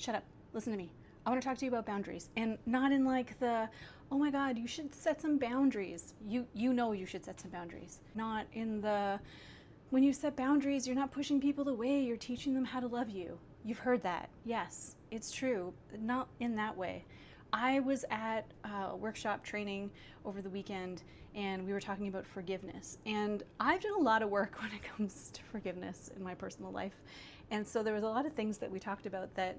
shut up, listen to me. I want to talk to you about boundaries, and not in like the, oh my God, you should set some boundaries. You know you should set some boundaries. Not in the, when you set boundaries, you're not pushing people away, you're teaching them how to love you. You've heard that. Yes, it's true. Not in that way. I was at a workshop training over the weekend, and we were talking about forgiveness. And I've done a lot of work when it comes to forgiveness in my personal life. And so there was a lot of things that we talked about that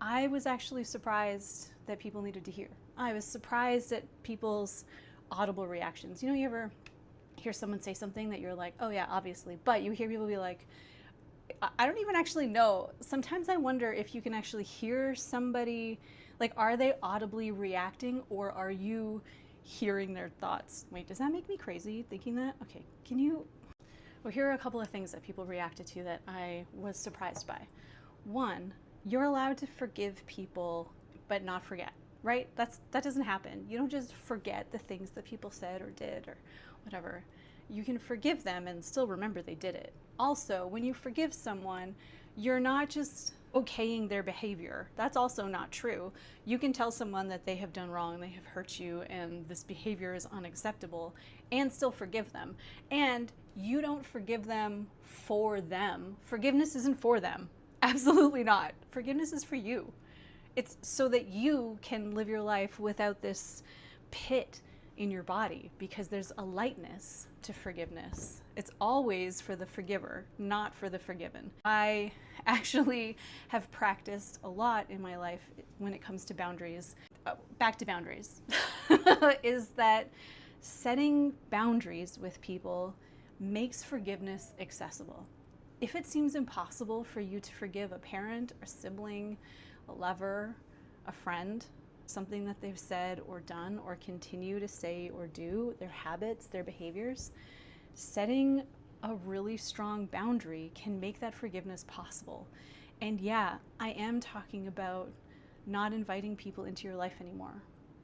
I was actually surprised that people needed to hear. I was surprised at people's audible reactions. You know, you ever hear someone say something that you're like, oh yeah, obviously, but you hear people be like, I don't even actually know. Sometimes I wonder if you can actually hear somebody, like, are they audibly reacting, or are you hearing their thoughts? Wait, does that make me crazy thinking that? Okay, can you? Well, here are a couple of things that people reacted to that I was surprised by. One, you're allowed to forgive people, but not forget, right? That doesn't happen. You don't just forget the things that people said or did or whatever. You can forgive them and still remember they did it. Also, when you forgive someone, you're not just okaying their behavior. That's also not true. You can tell someone that they have done wrong, they have hurt you, and this behavior is unacceptable, and still forgive them. And you don't forgive them for them. Forgiveness isn't for them. Absolutely not. Forgiveness is for you. It's so that you can live your life without this pit in your body, because there's a lightness to forgiveness. It's always for the forgiver, not for the forgiven. I actually have practiced a lot in my life when it comes to boundaries. Back to boundaries, is that setting boundaries with people makes forgiveness accessible. If it seems impossible for you to forgive a parent, a sibling, a lover, a friend, something that they've said or done or continue to say or do, their habits, their behaviors, setting a really strong boundary can make that forgiveness possible. And yeah, I am talking about not inviting people into your life anymore.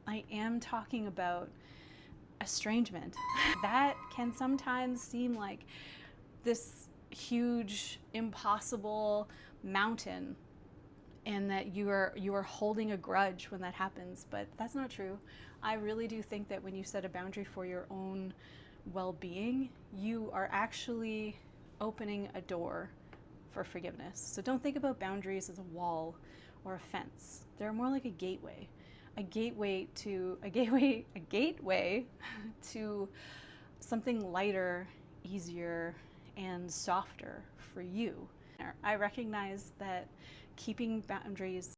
I am talking about estrangement. That can sometimes seem like this huge, impossible mountain, and that you are holding a grudge when that happens, but that's not true. I really do think that when you set a boundary for your own well-being, you are actually opening a door for forgiveness. So don't think about boundaries as a wall or a fence. They're more like a gateway. A gateway to something lighter, easier, and softer for you. I recognize that keeping boundaries